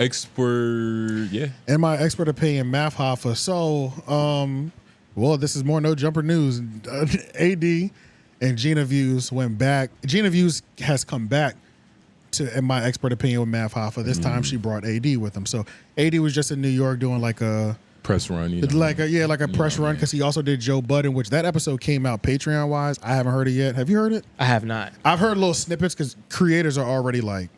In my expert opinion, Math Hoffa. So, well, this is more no jumper news. AD and Gina Views went back. Gina Views has come back to, in my expert opinion, with Math Hoffa. This time she brought AD with him. So AD was just in New York doing like a press run, you know, like a press run, because he also did Joe Budden, which that episode came out Patreon wise. I haven't heard it yet. Have you heard it? I have not. I've heard little snippets because creators are already like,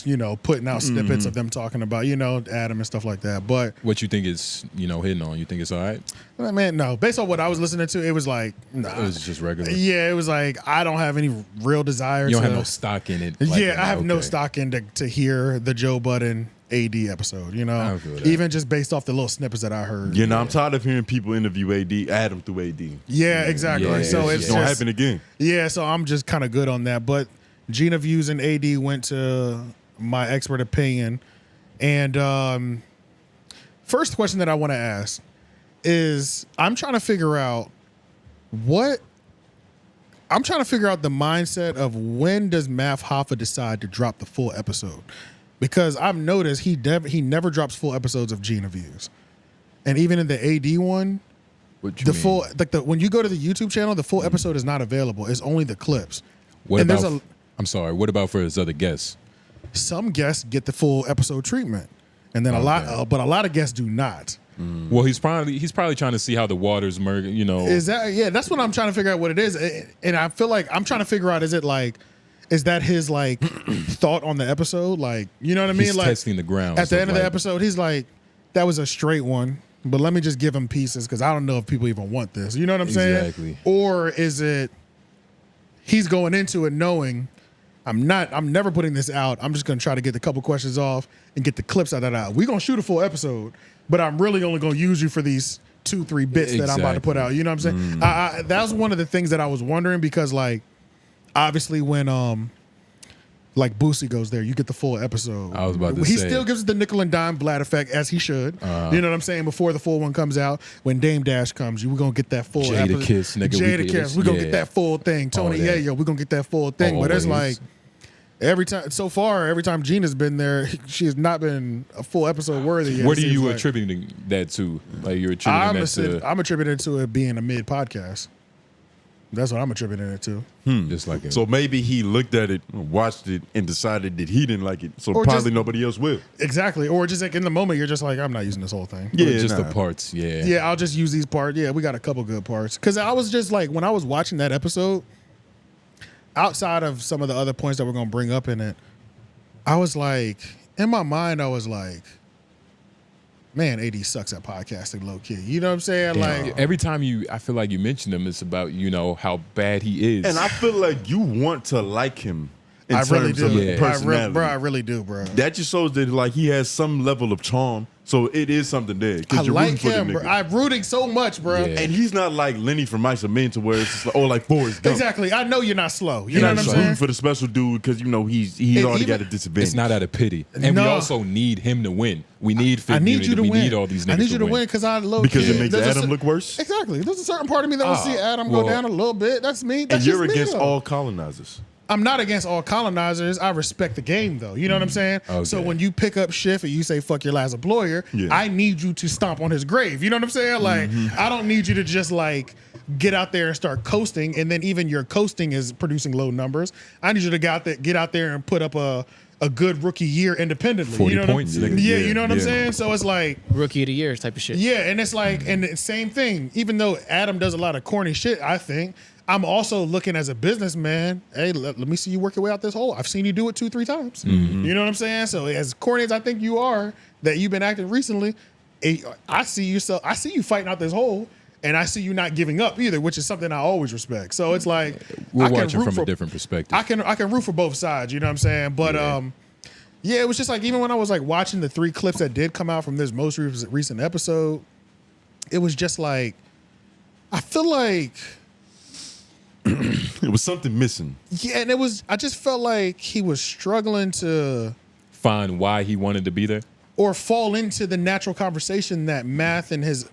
you know, putting out snippets of them talking about, you know, Adam and stuff like that. But what you think is, you know, hitting on? You think it's all right? Man, no. Based on what I was listening to, it was like, nah. It was just regular. Yeah, it was like, I don't have any real desire. You don't have no stock in it. Like I have no stock in to hear the Joe Budden AD episode, you know, even just based off the little snippets that I heard. You know, I'm tired of hearing people interview Adam through AD. Yeah, exactly. Yeah, so it's gonna happen again. Yeah, so I'm just kind of good on that. But Gina Views and AD went to my expert opinion, and first question that I want to ask is, I'm trying to figure out the mindset of when does Math Hoffa decide to drop the full episode. Because I've noticed he never drops full episodes of Gina Views, and even in the AD one, full when you go to the YouTube channel, the full episode is not available. It's only the clips. What about for his other guests? Some guests get the full episode treatment, and then a lot of guests do not. Well, he's probably trying to see how the waters merge. You know, that's what I'm trying to figure out what it is, and I feel like I'm trying to figure out, is that his like thought on the episode? Like, you know what I mean? He's like testing the ground. At the end of the episode, he's like, that was a straight one, but let me just give him pieces because I don't know if people even want this. You know what I'm saying? Exactly. Or is it he's going into it knowing I'm never putting this out. I'm just gonna try to get the couple questions off and get the clips out of that out. We're gonna shoot a full episode, but I'm really only gonna use you for these 2-3 bits that I'm about to put out. You know what I'm saying? That was one of the things that I was wondering, because like, obviously when like Boosie goes there, you get the full episode. I was about to say. He say. still gives it the nickel and dime Vlad effect, as he should. You know what I'm saying? Before the full one comes out, when Dame Dash comes, we're gonna get that full Jada Kiss, nigga. Jada Kiss, we're gonna get that full thing. Tony Yayo, we're gonna get that full thing. But it's like, every time Gina's been there, she has not been a full episode worthy yet. What are you attributing that to? Like, you're attributing I'm attributing it to it being a mid podcast. That's what I'm attributing it to. Just like so maybe he looked at it, watched it, and decided that he didn't like it. So Or probably just- nobody else will. Exactly. Or just like in the moment, you're just like, I'm not using this whole thing. Yeah, just the parts. Yeah. Yeah, I'll just use these parts. Yeah, we got a couple good parts. Because I was just like, when I was watching that episode, outside of some of the other points that we're going to bring up in it, I was like, in my mind, I was like, man, AD sucks at podcasting, low key. You know what I'm saying? Damn. Like, every time I feel like you mention him, it's about, you know, how bad he is. And I feel like you want to like him. In I really terms do. of his personality. I really do, bro. That just shows that like he has some level of charm. So it is something there. I You're like rooting for the him, bro. nigga. I'm rooting so much, bro. Yeah. And he's not like Lenny from Mice Men, to where it's just like, like Forrest Gump. Exactly. I know you're not slow. You You're know not what I'm just rooting saying? for the special dude because you know he's And already even- got a disadvantage. It's not out of pity. And we No. also need him to win. We need Fig I need Unity. you to we win. need all these niggas I need you to win because I low because key, it makes there's a Adam cer- look worse. Exactly. There's a certain part of me that will see Adam go down a little bit. That's me. That's And you're just me, against though. all colonizers. I'm not against all colonizers. I respect the game, though. You know what I'm saying? Okay. So when you pick up Schiff and you say, fuck your last employer, I need you to stomp on his grave. You know what I'm saying? Like, I don't need you to just, like, get out there and start coasting, and then even your coasting is producing low numbers. I need you to get out there and put up a good rookie year independently. 40 you know points, what nigga. Yeah, you know what I'm saying? So it's like, Rookie of the year type of shit. yeah, and it's like, and the same thing, even though Adam does a lot of corny shit, I think, I'm also looking as a businessman, hey, let me see you work your way out this hole. I've seen you do it 2-3 times. You know what I'm saying? So as corny as I think you are, that you've been acting recently, I see you fighting out this hole, and I see you not giving up either, which is something I always respect. So it's like, We're I can watching root from for- a different perspective. I can root for both sides, you know what I'm saying? But yeah, it was just like, even when I was like watching the 3 clips that did come out from this most recent episode, it was just like, I feel like, It was something missing. yeah, and I just felt like he was struggling to Find why he wanted to be there. or fall into the natural conversation that Math and his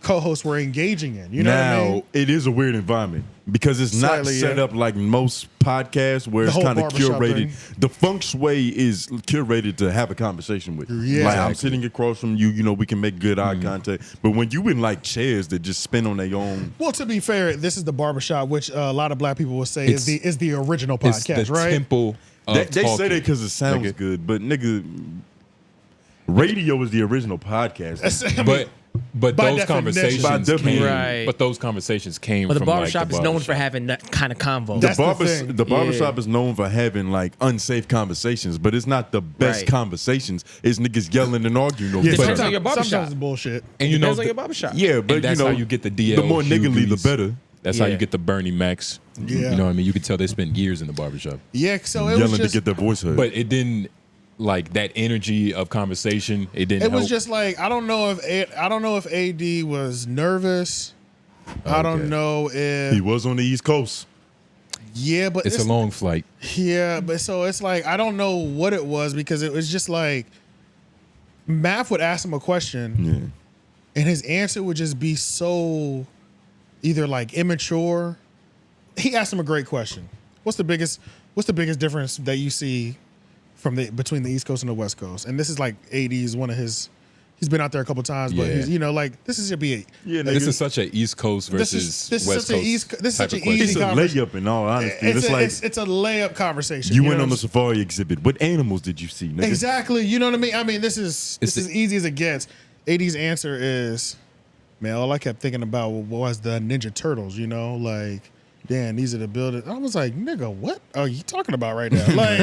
co-hosts were engaging in. You know what I mean? It is a weird environment because it's not Slightly, set up like most podcasts where The it's whole kind of barbershop curated. thing. The feng shui is curated to have a conversation with. Yeah. Like I'm Exactly. sitting across from you, you know, we can make good eye contact. But when you in like chairs that just spin on their own. Well, to be fair, this is the barbershop, which a lot of black people will say It's- is the original It's podcast, the right? temple of They say talking. that because it sounds Nigga. good, but nigga, radio is the original podcast. I mean, But by those definition. conversations By definition. came. Right. But those conversations came But the from barbershop like the is known for barbershop. having that kind of convo. That's the thing. The barbershop is known for having like unsafe conversations, but it's not the best Right. conversations. It's niggas yelling and arguing over Yeah, each Depends other. on your barbershop. sometimes it's bullshit. And you know, Depends on your barbershop. Yeah, but and that's you know, how you get the DL. the more niggly, the Hugheys. better. That's how Yeah. you get the Bernie Macs. Yeah. You know what I mean? You can tell they spent years in the barbershop. Yeah, so it Yelling was just to get their voice heard. But it didn't like that energy of conversation. It didn't it was help. just like I don't know if AD was nervous. I don't know he if was on the East Coast. but it's a long flight. Yeah, but so it's like I don't know what it was because it was just like Math would ask him a question and his answer would just be so either like immature. He asked him a great question. What's the biggest difference that you see between the East Coast and the West Coast? And this is like AD's one of his. He's been out there a couple times, but Yeah. he's like this is gonna be This is such an East Coast versus this is West such an Coast. this is type such of an easy It's a conversation. layup in all honesty. It's a layup conversation. You know went what on I'm the safari exhibit. What animals did you see, nigga? Exactly. You know what I mean? I mean, this is as easy as it gets. AD's answer is, man, all I kept thinking about was the Ninja Turtles, you know? Like, damn, these are the buildings. I was like, nigga, what are you talking about right now? Like,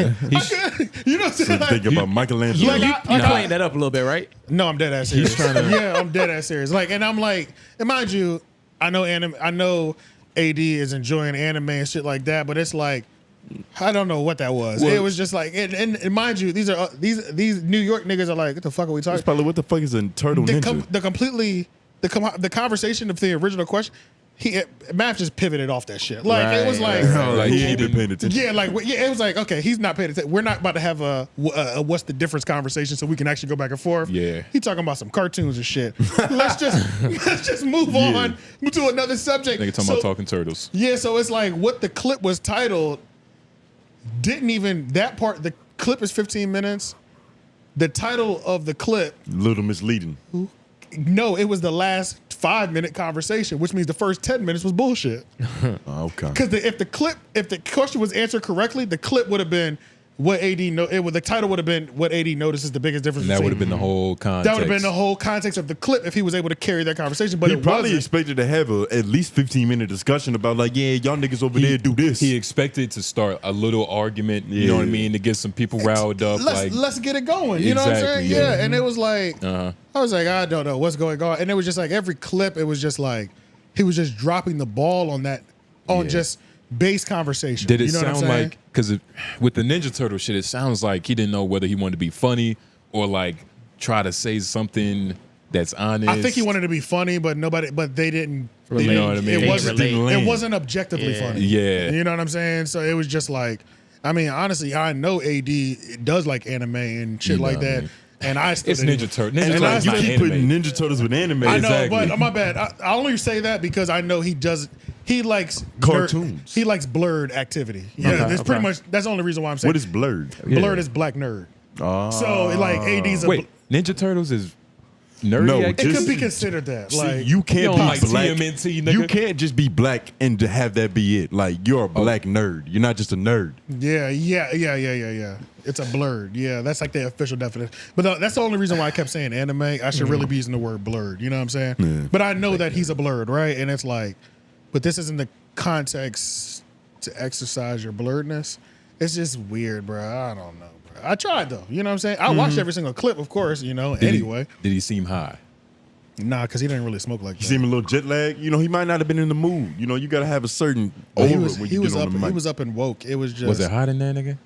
you know what I'm saying? Like, Think about Michelangelo. like, You playing that up a little bit, right? no, I'm dead ass serious. Yeah, I'm dead ass serious. Like, and I'm like, and mind you, I know AD is enjoying anime and shit like that, but it's like, I don't know what that was. Well- it was just like, and mind you, these are these New York niggas are like, what the fuck are we talking? It's probably what the fuck is a turtle ninja? The conversation of the original question, Math just pivoted off that shit. Like it was like, Like, he he ain't been didn't- paying attention. yeah, like it was like, okay, he's not paying attention. We're not about to have a what's the difference conversation so we can actually go back and forth. Yeah. he talking about some cartoons and shit. let's just move on to another subject. Nigga talking about talking turtles. Yeah, so it's like what the clip was titled didn't even that part. The clip is 15 minutes. The title of the clip, Little misleading. no, it was the last 5-minute conversation, which means the first 10 minutes was bullshit. Okay. Because if the question was answered correctly, the clip would have been what the title would have been what AD notices the biggest difference. And that would have between- been the whole context. That would have been the whole context of the clip if he was able to carry that conversation. But He it probably wasn't. expected to have at least 15-minute discussion about like, yeah, y'all niggas over there do this. He expected to start a little argument, you know what I Yeah. mean, to get some people riled up. Let's get it going. You know what I'm Exactly, saying? yeah. Yeah. And it was like, I was like, I don't know what's going on. And it was just like every clip, it was just like, he was just dropping the ball on that, on just base conversation. Did it you know what I'm sound saying? like, because with the Ninja Turtle shit, it sounds like he didn't know whether he wanted to be funny or like try to say something that's honest. I think he wanted to be funny, but they didn't. You know what I mean? It wasn't. Relate. It wasn't objectively funny. Yeah. You know what I'm saying? So it was just like, I mean, honestly, I know AD does like anime and shit You like know, that, man. and I still It's didn't- Ninja Turtle. Ninja and Turtles you not keep anime. putting Ninja Turtles with anime. I know, Exactly. but my bad. I only say that because I know he does. He likes Cartoons. He likes blurred activity. Yeah, that's pretty much. That's the only reason why I'm saying. What is blurred? blurred? Is black nerd. So like AD's a. Wait, Ninja Turtles is nerdy? No, it activity? could be considered that. See, Like you can't don't be like black. TMNT, nigga? You can't just be black and to have that be it. Like you're a black nerd. You're not just a nerd. Yeah. It's a blurred. Yeah, that's like the official definition. But that's the only reason why I kept saying anime. I should really be using the word blurred. You know what I'm saying? Yeah. But I know that he's a blurred, right? And it's like, but this isn't the context to exercise your blurredness. It's just weird, bro. I don't know, bro. I tried though. You know what I'm saying? I watched every single clip, of course. You know. Anyway, Did he seem high? nah, because he didn't really smoke like that. You seem a little jet lag. You know, he might not have been in the mood. You know, you got to have a certain But aura he was when he you was get up on the mic. he was up and woke. It was just Was it hot in there, nigga?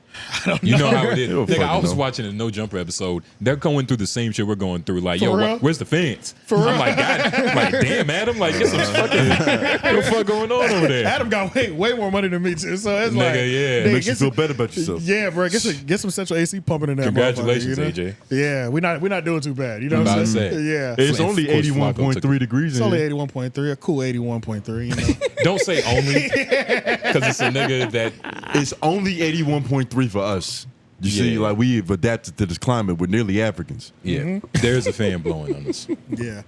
You know how it is. He'll Nigga, I fucking was know. watching a No Jumper episode. They're going through the same shit we're going through. Like, For yo, real? where's the fence? For real? I'm like, God, like, damn, Adam, like, get some fucking, what the fuck going on over there? Adam got way more money than me too, so it's Nigga, like, yeah. nigga, Makes you get feel some- better about yourself. Yeah, bro, get some central AC pumping in that. Congratulations, motherfucker, you know? AJ. Yeah, we're not doing too bad. You know I'm what I'm about to saying? say. Yeah, It's Of only course, Flacco took 81.3 degrees it's in only here. 81.3, a cool 81.3. You know, Don't say only, because it's a nigga that, It's only 81.3 for us. You see, Yeah. like we've adapted to this climate. We're nearly Africans. yeah, there's a fan blowing on us. yeah,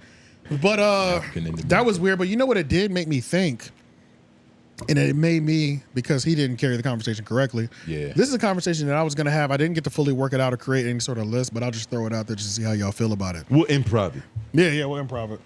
but African independent. that was weird. But you know what it did make me think, and it made me, because he didn't carry the conversation correctly. Yeah. This is a conversation that I was gonna have. I didn't get to fully work it out or create any sort of list, but I'll just throw it out there just to see how y'all feel about it. We'll improv it. Yeah, we'll improv it.